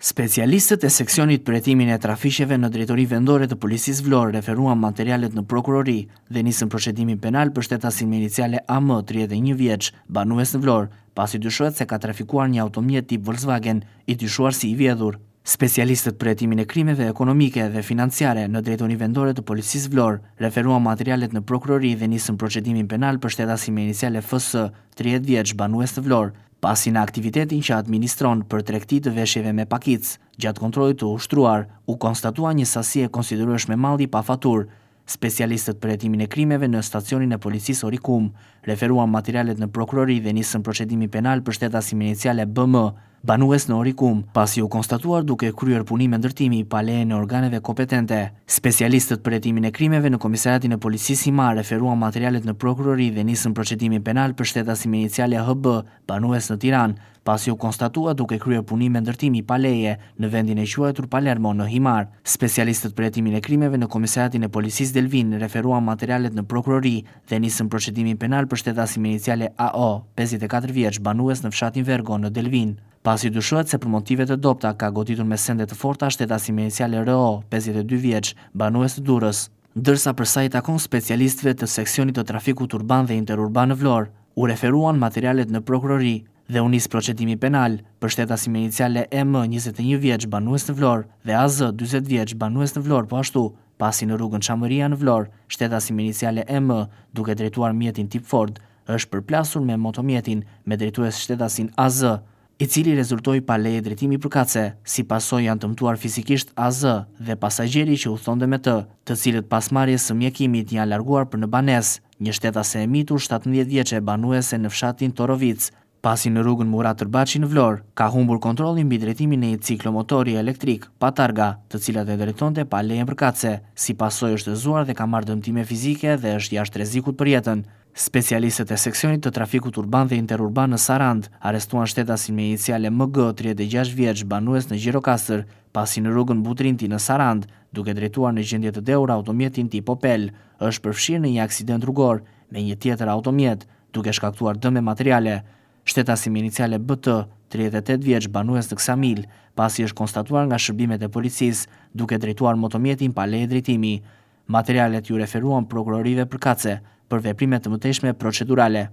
Specialistët e seksionit për hetimin e trafiqeve në Drejtori Vendore të Policisë Vlorë referuan materialet në prokurori dhe nisën procedimin penal për shtetasin me iniciale AM, 31 vjeç, banues në Vlorë, pasi dyshohet se ka trafikuar një automjet tip Volkswagen i dyshuar si i vjedhur. Specialistët për hetimin e krimeve ekonomike dhe financiare në Drejtori Vendore të Policisë Vlorë referuan materialet në prokurori dhe nisën procedimin penal për shtetasin me iniciale FS, 30 vjeç, banues në Vlorë, pasi në aktivitetin që administron për tregti të veshjeve me pakic, gjatë kontrollit të ushtruar, u konstatua një sasi e konsiderueshme malli pa faturë. Specialistët për hetimin e krimeve në stacionin e policisë Orikum referuan materialet në prokurori dhe nisën procedimi penal për shtetasin me iniciale BM, banues në Orikum, pasi u konstatuar duke kryer punime ndërtimi pa lejen e organeve kompetente. Specialistët për hetimin e krimeve në Komisariatin e Policisë Himar referuan materialet në prokurori dhe nisën procedimin penal për shtetasin me iniciale HB, banues në Tiranë, pasi u konstatua duke kryer punime ndërtimi pa leje në vendin e quajtur Palermo në Himar. Specialistët për hetimin e krimeve në Komisariatin e Policisë Delvin referuan materialet në prokurori dhe nisën procedimin penal për shtetasin me iniciale AO, 54 vjeç, banues në fshatin Vergo në Delvin, pasi dyshohet se për motive të dobta ka goditur me sende të forta shtetasin me iniciale RO, 52 vjeç, banues të Durrës. Ndërsa për sa i takon specialistëve të seksionit të trafikut urban dhe interurban në Vlorë, u referuan materialet në prokurori dhe u nis procedimi penal për shtetasin me iniciale M, 21 vjeç, banues në Vlorë dhe AZ, 40 vjeç, banues në Vlorë po ashtu, pasi në rrugën Çamëria në Vlorë, shtetasin me iniciale M, duke drejtuar mjetin tip Ford, është përplasur me motomjetin me drejtues shtetasin AZ, i cili rezultoi pa leje drejtimi përkatëse, si pasojë janë dëmtuar fizikisht AZ dhe pasagjeri që udhtonte me të cilët pas marrjes së mjekimit janë larguar për në banesë, një shtetase e mitur 17 vjeçe banuese në fshatin Torovic, pasi në rrugën Murat Tërbaçi në Vlorë ka humbur kontrollin mbi drejtimin e një ciklomotori elektrik pa targa, të cilat e drejtonte pa lejen përkatëse, si pasojë është dëzuar dhe ka marrë dëmtime fizike dhe është jashtë rrezikut për jetën. Specialistët e seksionit të trafikut urban dhe interurban në Sarand arrestuan shtetasin me iniciale MG, 36 vjeç, banues në Gjirokastër, pasi në rrugën Butrinti në Sarand, duke drejtuar në gjendje të dhëur automjetin tip Opel, është përfshirë në një aksident rrugor me një tjetër automjet, duke shkaktuar dëme materiale. Shtetasin me iniciale BT, 38 vjeç, banues në Ksamil, pasi është konstatuar nga shërbimet e policisë duke drejtuar motomjetin pa leje drejtimi. Materialet ju referuan prokurorive përkatëse për veprime të mëtejshme procedurale.